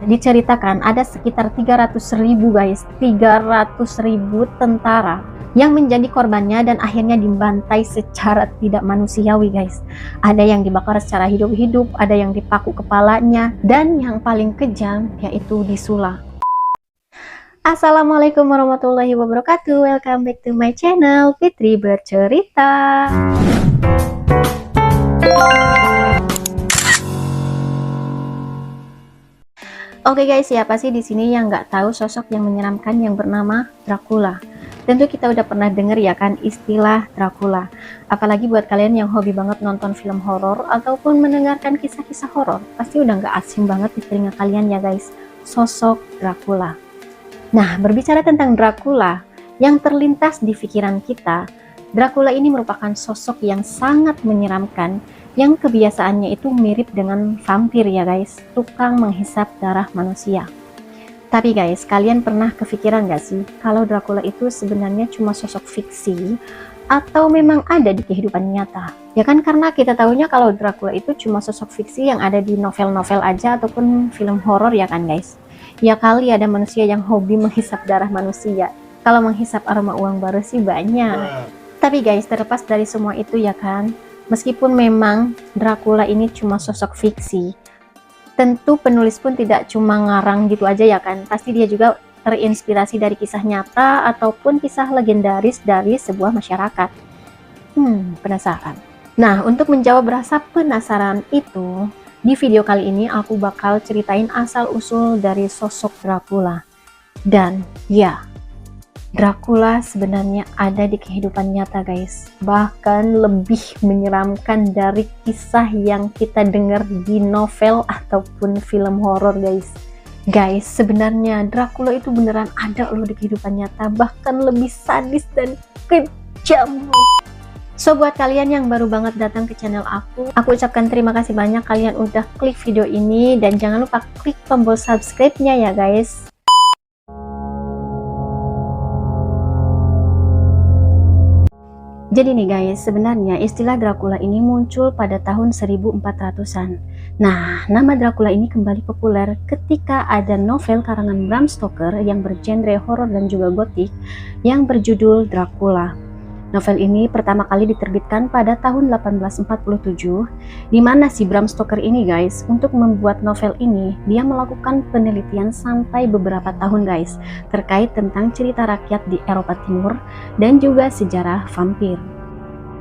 diceritakan ada sekitar 300.000 guys, 300.000 tentara yang menjadi korbannya dan akhirnya dibantai secara tidak manusiawi guys. Ada yang dibakar secara hidup-hidup, ada yang dipaku kepalanya, dan yang paling kejam yaitu disulap. Assalamualaikum warahmatullahi wabarakatuh. Welcome back to my channel Fitri Bercerita. Oke guys, siapa sih di sini yang nggak tahu sosok yang menyeramkan yang bernama Dracula? Tentu kita udah pernah denger ya kan istilah Dracula. Apalagi buat kalian yang hobi banget nonton film horor ataupun mendengarkan kisah-kisah horor, pasti udah nggak asing banget di telinga kalian ya guys, sosok Dracula. Nah, berbicara tentang Dracula, yang terlintas di pikiran kita, Dracula ini merupakan sosok yang sangat menyeramkan, yang kebiasaannya itu mirip dengan vampir ya guys, tukang menghisap darah manusia. Tapi guys, kalian pernah kepikiran gak sih kalau Dracula itu sebenarnya cuma sosok fiksi atau memang ada di kehidupan nyata? Ya kan, karena kita tahunya kalau Dracula itu cuma sosok fiksi yang ada di novel-novel aja ataupun film horor ya kan guys. Ya kali ada manusia yang hobi menghisap darah manusia. Kalau menghisap aroma uang baru sih banyak. Tapi guys, terlepas dari semua itu ya kan, meskipun memang Dracula ini cuma sosok fiksi, tentu penulis pun tidak cuma ngarang gitu aja ya kan. Pasti dia juga terinspirasi dari kisah nyata ataupun kisah legendaris dari sebuah masyarakat. Penasaran? Nah, untuk menjawab rasa penasaran itu, di video kali ini aku bakal ceritain asal-usul dari sosok Dracula. Dan ya, Dracula sebenarnya ada di kehidupan nyata guys, bahkan lebih menyeramkan dari kisah yang kita dengar di novel ataupun film horor guys. Guys, sebenarnya Dracula itu beneran ada loh di kehidupan nyata, bahkan lebih sadis dan kejam. So, buat kalian yang baru banget datang ke channel aku ucapkan terima kasih banyak kalian udah klik video ini, dan jangan lupa klik tombol subscribe-nya ya guys. Jadi nih guys, sebenarnya istilah Dracula ini muncul pada tahun 1400-an. Nah, nama Dracula ini kembali populer ketika ada novel karangan Bram Stoker yang bergenre horor dan juga gotik yang berjudul Dracula. Novel ini pertama kali diterbitkan pada tahun 1847, di mana si Bram Stoker ini guys, untuk membuat novel ini, dia melakukan penelitian sampai beberapa tahun guys, terkait tentang cerita rakyat di Eropa Timur dan juga sejarah vampir.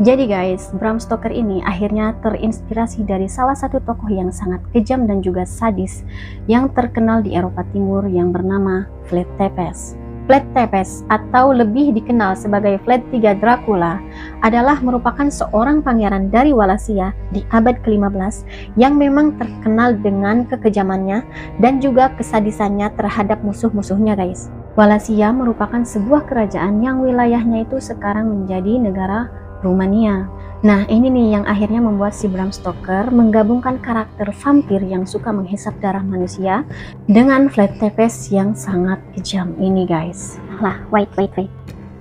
Jadi guys, Bram Stoker ini akhirnya terinspirasi dari salah satu tokoh yang sangat kejam dan juga sadis yang terkenal di Eropa Timur yang bernama Vlad Tepes. Vlad Tepes, atau lebih dikenal sebagai Vlad III Dracula, adalah merupakan seorang pangeran dari Wallachia di abad ke-15 yang memang terkenal dengan kekejamannya dan juga kesadisannya terhadap musuh-musuhnya guys. Wallachia merupakan sebuah kerajaan yang wilayahnya itu sekarang menjadi negara Rumania. Nah, ini nih yang akhirnya membuat si Bram Stoker menggabungkan karakter vampir yang suka menghisap darah manusia dengan Vlad Tepes yang sangat kejam ini guys. Lah, wait.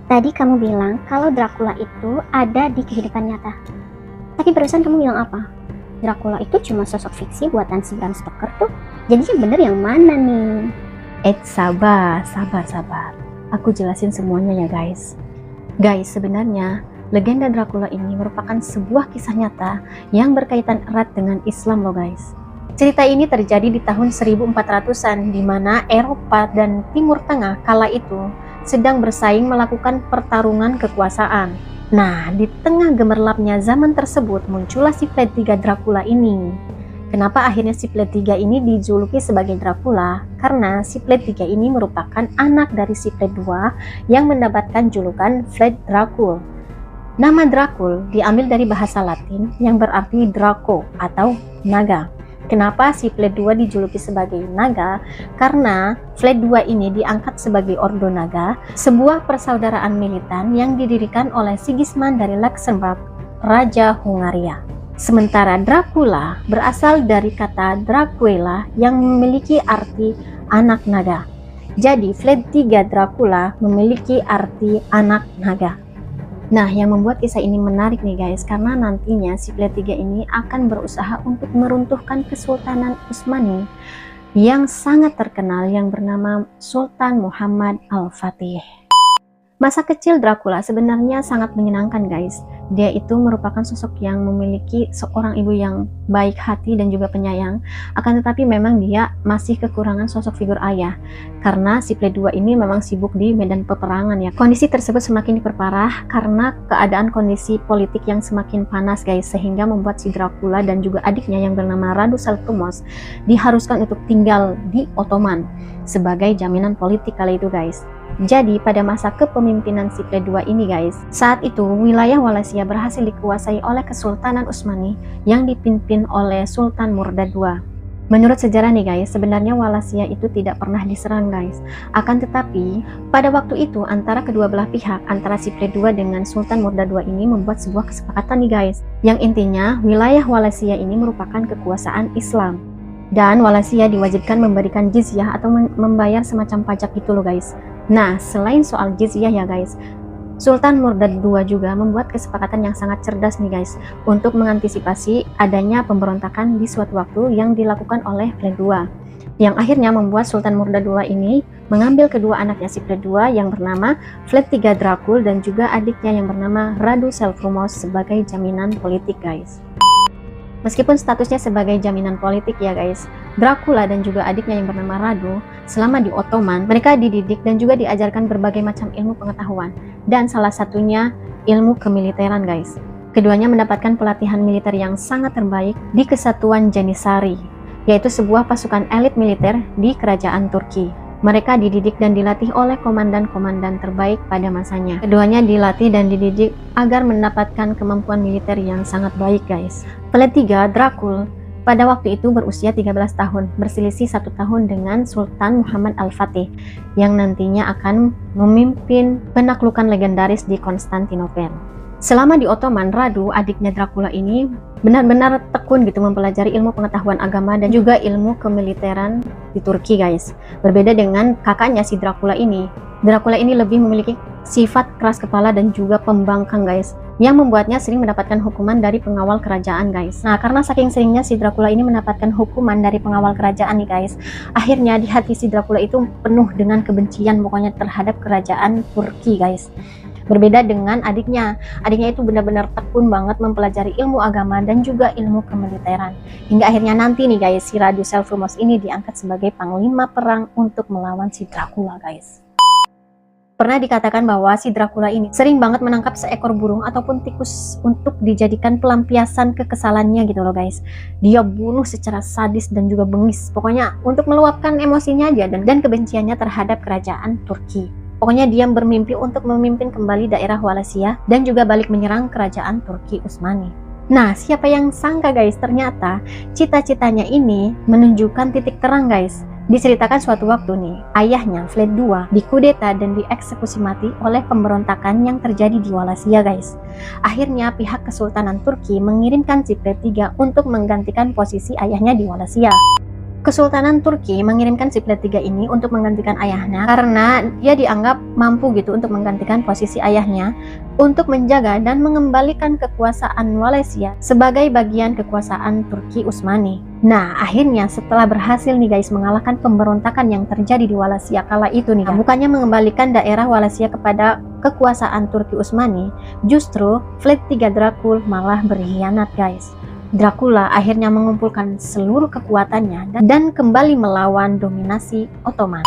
Tadi kamu bilang kalau Dracula itu ada di kehidupan nyata. Tapi barusan kamu bilang apa? Dracula itu cuma sosok fiksi buatan si Bram Stoker tuh. Jadi yang bener yang mana nih? Sabar. Aku jelasin semuanya ya guys. Guys, sebenarnya legenda Dracula ini merupakan sebuah kisah nyata yang berkaitan erat dengan Islam loh guys. Cerita ini terjadi di tahun 1400-an, di mana Eropa dan Timur Tengah kala itu sedang bersaing melakukan pertarungan kekuasaan. Nah, di tengah gemerlapnya zaman tersebut muncullah si Vlad III Dracula ini. Kenapa akhirnya si Vlad III ini dijuluki sebagai Dracula? Karena si Vlad III ini merupakan anak dari si Vlad II yang mendapatkan julukan Vlad Dracul. Nama Dracul diambil dari bahasa Latin yang berarti Draco atau naga. Kenapa si Vlad II dijuluki sebagai naga? Karena Vlad II ini diangkat sebagai Ordo Naga, sebuah persaudaraan militan yang didirikan oleh Sigismund dari Luxembourg, Raja Hungaria. Sementara Dracula berasal dari kata Dracuela yang memiliki arti anak naga. Jadi Vlad III Dracula memiliki arti anak naga. Nah, yang membuat kisah ini menarik nih guys, karena nantinya si Vlad III ini akan berusaha untuk meruntuhkan Kesultanan Utsmani yang sangat terkenal yang bernama Sultan Muhammad Al-Fatih. Masa kecil Dracula sebenarnya sangat menyenangkan guys. Dia itu merupakan sosok yang memiliki seorang ibu yang baik hati dan juga penyayang. Akan tetapi memang dia masih kekurangan sosok figur ayah. Karena si Pledua ini memang sibuk di medan peperangan ya. Kondisi tersebut semakin diperparah karena keadaan kondisi politik yang semakin panas guys. Sehingga membuat si Dracula dan juga adiknya yang bernama Radu Seleucus diharuskan untuk tinggal di Ottoman sebagai jaminan politik kala itu guys. Jadi pada masa kepemimpinan si Pledua ini guys, saat itu wilayah Wallachia berhasil dikuasai oleh Kesultanan Utsmani yang dipimpin oleh Sultan Murad II. Menurut sejarah nih guys, sebenarnya Wallachia itu tidak pernah diserang guys. Akan tetapi pada waktu itu antara kedua belah pihak, antara si Pledua dengan Sultan Murad II ini membuat sebuah kesepakatan nih guys, yang intinya wilayah Wallachia ini merupakan kekuasaan Islam. Dan Wallachia diwajibkan memberikan jizyah atau membayar semacam pajak gitu loh guys. Nah, selain soal jizyah ya guys, Sultan Murad II juga membuat kesepakatan yang sangat cerdas nih guys untuk mengantisipasi adanya pemberontakan di suatu waktu yang dilakukan oleh Pledua, yang akhirnya membuat Sultan Murad II ini mengambil kedua anaknya si Pledua yang bernama Vlad III Dracul dan juga adiknya yang bernama Radu Seleucus sebagai jaminan politik guys. Meskipun statusnya sebagai jaminan politik ya guys, Dracula dan juga adiknya yang bernama Radu selama di Ottoman, mereka dididik dan juga diajarkan berbagai macam ilmu pengetahuan, dan salah satunya ilmu kemiliteran guys. Keduanya mendapatkan pelatihan militer yang sangat terbaik di Kesatuan Janissary, yaitu sebuah pasukan elit militer di kerajaan Turki. Mereka dididik dan dilatih oleh komandan-komandan terbaik pada masanya. Keduanya dilatih dan dididik agar mendapatkan kemampuan militer yang sangat baik guys. Vlad III Dracul pada waktu itu berusia 13 tahun, berselisih 1 tahun dengan Sultan Muhammad Al-Fatih yang nantinya akan memimpin penaklukan legendaris di Konstantinopel. Selama di Ottoman, Radu, adiknya Dracula ini benar-benar tekun gitu mempelajari ilmu pengetahuan agama dan juga ilmu kemiliteran di Turki guys. Berbeda dengan kakaknya si Dracula ini. Dracula ini lebih memiliki sifat keras kepala dan juga pembangkang guys, yang membuatnya sering mendapatkan hukuman dari pengawal kerajaan guys. Nah, karena saking seringnya si Dracula ini mendapatkan hukuman dari pengawal kerajaan nih guys, akhirnya di hati si Dracula itu penuh dengan kebencian pokoknya terhadap kerajaan Turki guys. Berbeda dengan adiknya itu benar-benar tekun banget mempelajari ilmu agama dan juga ilmu kemiliteran. Hingga akhirnya nanti nih guys, si Radu Seleucus ini diangkat sebagai panglima perang untuk melawan si Dracula guys. Pernah dikatakan bahwa si Dracula ini sering banget menangkap seekor burung ataupun tikus untuk dijadikan pelampiasan kekesalannya gitu loh guys. Dia bunuh secara sadis dan juga bengis, pokoknya untuk meluapkan emosinya aja dan kebenciannya terhadap kerajaan Turki. Pokoknya dia bermimpi untuk memimpin kembali daerah Wallachia dan juga balik menyerang kerajaan Turki Utsmani. Nah, siapa yang sangka guys, ternyata cita-citanya ini menunjukkan titik terang guys. Diceritakan suatu waktu nih, ayahnya Vlad II dikudeta dan dieksekusi mati oleh pemberontakan yang terjadi di Wallachia guys. Akhirnya pihak Kesultanan Turki mengirimkan si Vlad III untuk menggantikan posisi ayahnya di Wallachia. Kesultanan Turki mengirimkan si Vlad III ini untuk menggantikan ayahnya karena dia dianggap mampu gitu untuk menggantikan posisi ayahnya untuk menjaga dan mengembalikan kekuasaan Wallachia sebagai bagian kekuasaan Turki Utsmani. Nah, akhirnya setelah berhasil nih guys mengalahkan pemberontakan yang terjadi di Wallachia kala itu nih, bukannya mengembalikan daerah Wallachia kepada kekuasaan Turki Utsmani, justru Vlad III Dracul malah berkhianat guys. Dracula akhirnya mengumpulkan seluruh kekuatannya dan kembali melawan dominasi Ottoman.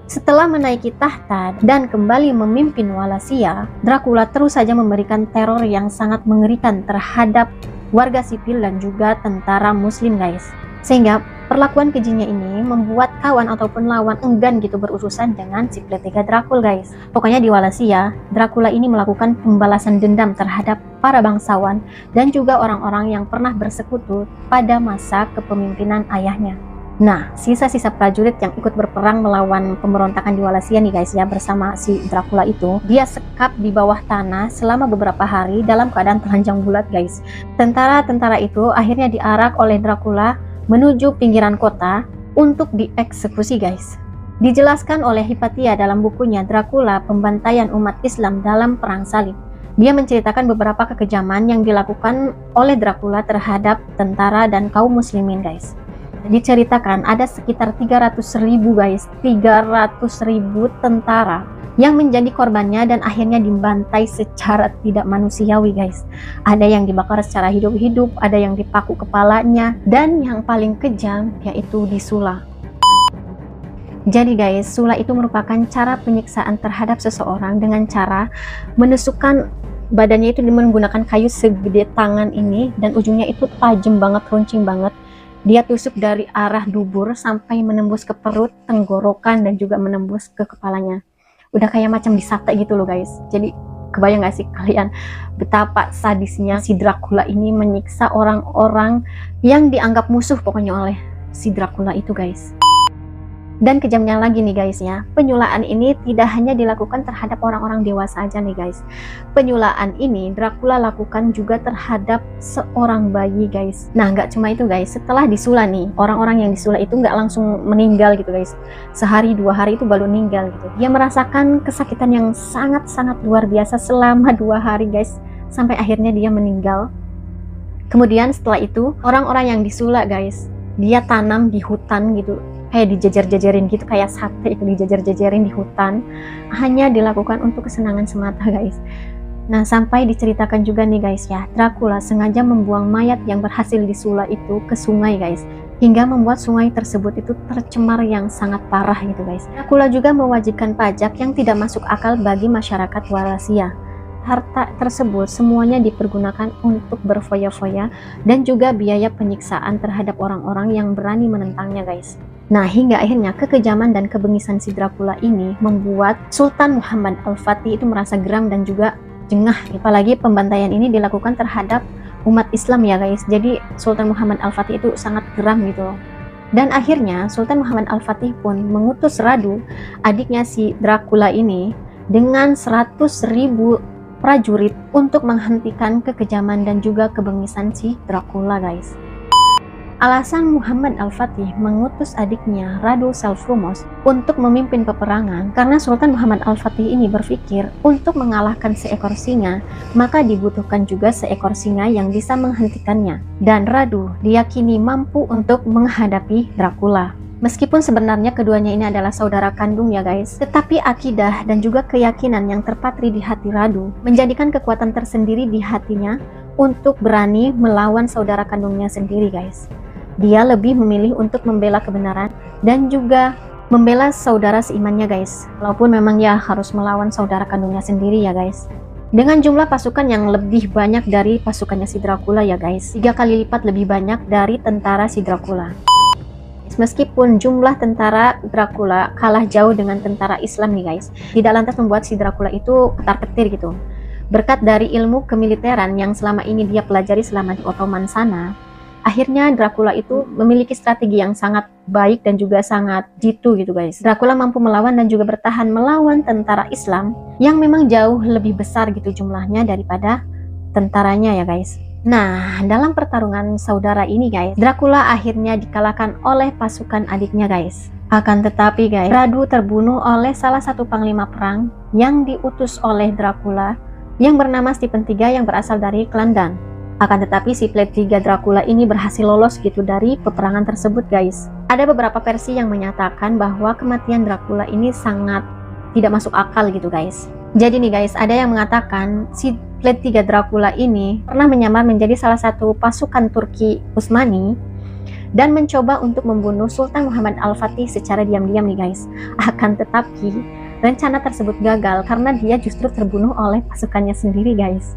Setelah menaiki tahta dan kembali memimpin Wallachia, Dracula terus saja memberikan teror yang sangat mengerikan terhadap warga sipil dan juga tentara muslim guys. Sehingga perlakuan kejinya ini membuat kawan ataupun lawan enggan gitu berurusan dengan si Vlad III Dracul guys. Pokoknya di Wallachia, Dracula ini melakukan pembalasan dendam terhadap para bangsawan dan juga orang-orang yang pernah bersekutu pada masa kepemimpinan ayahnya. Nah, sisa-sisa prajurit yang ikut berperang melawan pemberontakan di Wallachia nih guys ya, bersama si Dracula itu, dia sekap di bawah tanah selama beberapa hari dalam keadaan telanjang bulat guys. Tentara-tentara itu akhirnya diarak oleh Dracula menuju pinggiran kota untuk dieksekusi guys. Dijelaskan oleh Hypatia dalam bukunya Dracula, Pembantaian Umat Islam dalam Perang Salib. Dia menceritakan beberapa kekejaman yang dilakukan oleh Dracula terhadap tentara dan kaum muslimin guys. Diceritakan ada sekitar 300.000 guys, 300.000 tentara yang menjadi korbannya dan akhirnya dibantai secara tidak manusiawi guys. Ada yang dibakar secara hidup-hidup, ada yang dipaku kepalanya, dan yang paling kejam yaitu disula. Jadi guys, sula itu merupakan cara penyiksaan terhadap seseorang dengan cara menusukkan badannya itu menggunakan kayu segede tangan ini, dan ujungnya itu tajam banget, runcing banget. Dia tusuk dari arah dubur sampai menembus ke perut, tenggorokan, dan juga menembus ke kepalanya. Udah kayak macam disate gitu loh guys. Jadi kebayang gak sih kalian betapa sadisnya si Dracula ini menyiksa orang-orang yang dianggap musuh pokoknya oleh si Dracula itu guys. Dan kejamnya lagi nih guys ya, penyulaan ini tidak hanya dilakukan terhadap orang-orang dewasa aja nih guys. Penyulaan ini Dracula lakukan juga terhadap seorang bayi guys. Nah nggak cuma itu guys, setelah disula nih, orang-orang yang disula itu nggak langsung meninggal gitu guys. Sehari 2 hari itu baru meninggal gitu. Dia merasakan kesakitan yang sangat-sangat luar biasa selama 2 hari guys, sampai akhirnya dia meninggal. Kemudian setelah itu, orang-orang yang disula guys, dia tanam di hutan gitu, kayak dijajar-jajarin gitu, kayak sate itu dijajar-jajarin di hutan, hanya dilakukan untuk kesenangan semata guys. Nah sampai diceritakan juga nih guys ya, Dracula sengaja membuang mayat yang berhasil disula itu ke sungai guys, hingga membuat sungai tersebut itu tercemar yang sangat parah gitu guys. Dracula juga mewajibkan pajak yang tidak masuk akal bagi masyarakat Wallachia. Harta tersebut semuanya dipergunakan untuk berfoya-foya dan juga biaya penyiksaan terhadap orang-orang yang berani menentangnya guys. Nah hingga akhirnya kekejaman dan kebengisan si Dracula ini membuat Sultan Muhammad Al-Fatih itu merasa geram dan juga jengah. Apalagi pembantaian ini dilakukan terhadap umat Islam ya guys. Jadi Sultan Muhammad Al-Fatih itu sangat geram gitu loh. Dan akhirnya Sultan Muhammad Al-Fatih pun mengutus Radu, adiknya si Dracula ini, dengan 100.000 prajurit untuk menghentikan kekejaman dan juga kebengisan si Dracula guys. Alasan Muhammad Al-Fatih mengutus adiknya Radu Salfrumos untuk memimpin peperangan karena Sultan Muhammad Al-Fatih ini berpikir untuk mengalahkan seekor singa maka dibutuhkan juga seekor singa yang bisa menghentikannya, dan Radu diyakini mampu untuk menghadapi Dracula. Meskipun sebenarnya keduanya ini adalah saudara kandung ya guys, tetapi akidah dan juga keyakinan yang terpatri di hati Radu menjadikan kekuatan tersendiri di hatinya untuk berani melawan saudara kandungnya sendiri guys. Dia lebih memilih untuk membela kebenaran dan juga membela saudara seimannya guys, walaupun memang ya harus melawan saudara kandungnya sendiri ya guys. Dengan jumlah pasukan yang lebih banyak dari pasukannya si Dracula ya guys, 3 kali lipat lebih banyak dari tentara si Dracula. Meskipun jumlah tentara Dracula kalah jauh dengan tentara Islam nih guys, tidak lantas membuat si Dracula itu ketar-ketir gitu. Berkat dari ilmu kemiliteran yang selama ini dia pelajari selama di Ottoman sana, akhirnya Dracula itu memiliki strategi yang sangat baik dan juga sangat jitu gitu guys. Dracula mampu melawan dan juga bertahan melawan tentara Islam yang memang jauh lebih besar gitu jumlahnya daripada tentaranya ya guys. Nah, dalam pertarungan saudara ini guys, Dracula akhirnya dikalahkan oleh pasukan adiknya guys. Akan tetapi guys, Radu terbunuh oleh salah satu panglima perang yang diutus oleh Dracula yang bernama Stephen III yang berasal dari Klandan. Akan tetapi si Plat III Dracula ini berhasil lolos gitu dari peperangan tersebut guys. Ada beberapa versi yang menyatakan bahwa kematian Dracula ini sangat tidak masuk akal gitu guys. Jadi nih guys, ada yang mengatakan si Plat III Dracula ini pernah menyamar menjadi salah satu pasukan Turki Utsmani dan mencoba untuk membunuh Sultan Muhammad Al-Fatih secara diam-diam nih guys. Akan tetapi rencana tersebut gagal karena dia justru terbunuh oleh pasukannya sendiri guys.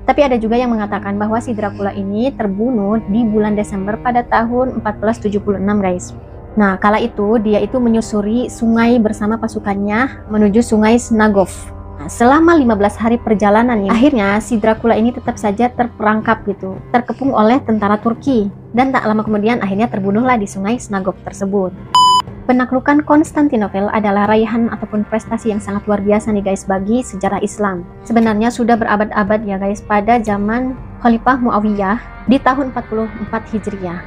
Tapi ada juga yang mengatakan bahwa si Dracula ini terbunuh di bulan Desember pada tahun 1476 guys. Nah kala itu dia itu menyusuri sungai bersama pasukannya menuju sungai Snagov. Selama 15 hari perjalanan akhirnya si Dracula ini tetap saja terperangkap gitu, terkepung oleh tentara Turki, dan tak lama kemudian akhirnya terbunuhlah di sungai Snagov tersebut. Penaklukan Konstantinopel adalah raihan ataupun prestasi yang sangat luar biasa nih guys bagi sejarah Islam. Sebenarnya sudah berabad-abad ya guys pada zaman Khalifah Muawiyah di tahun 44 Hijriah.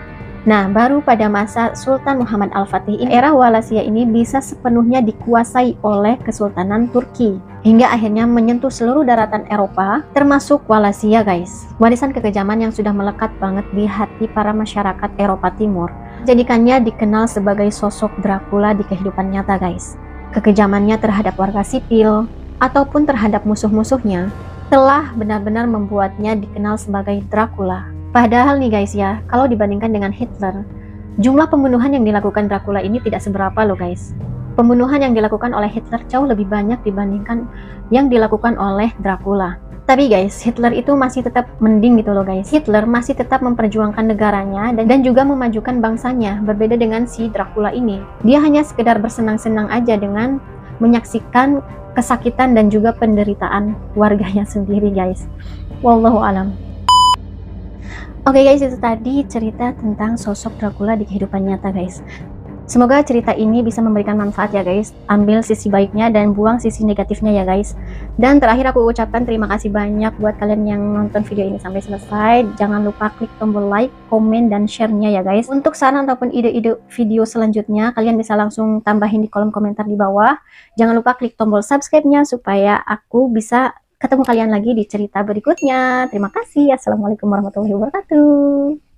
Nah, baru pada masa Sultan Muhammad Al-Fatih, era Wallachia ini bisa sepenuhnya dikuasai oleh Kesultanan Turki, hingga akhirnya menyentuh seluruh daratan Eropa, termasuk Wallachia guys. Warisan kekejaman yang sudah melekat banget di hati para masyarakat Eropa Timur jadikannya dikenal sebagai sosok Dracula di kehidupan nyata guys. Kekejamannya terhadap warga sipil ataupun terhadap musuh-musuhnya telah benar-benar membuatnya dikenal sebagai Dracula. Padahal nih guys ya, kalau dibandingkan dengan Hitler, jumlah pembunuhan yang dilakukan Dracula ini tidak seberapa loh guys. Pembunuhan yang dilakukan oleh Hitler jauh lebih banyak dibandingkan yang dilakukan oleh Dracula. Tapi guys, Hitler itu masih tetap mending gitu loh guys. Hitler masih tetap memperjuangkan negaranya dan juga memajukan bangsanya, berbeda dengan si Dracula ini. Dia hanya sekedar bersenang-senang aja dengan menyaksikan kesakitan dan juga penderitaan warganya sendiri guys. Wallahu alam. Oke guys, itu tadi cerita tentang sosok Dracula di kehidupan nyata guys. Semoga cerita ini bisa memberikan manfaat ya guys. Ambil sisi baiknya dan buang sisi negatifnya ya guys. Dan terakhir aku ucapkan terima kasih banyak buat kalian yang nonton video ini sampai selesai. Jangan lupa klik tombol like, komen, dan share-nya ya guys. Untuk saran ataupun ide-ide video selanjutnya, kalian bisa langsung tambahin di kolom komentar di bawah. Jangan lupa klik tombol subscribe-nya supaya aku bisa ketemu kalian lagi di cerita berikutnya. Terima kasih. Assalamualaikum warahmatullahi wabarakatuh.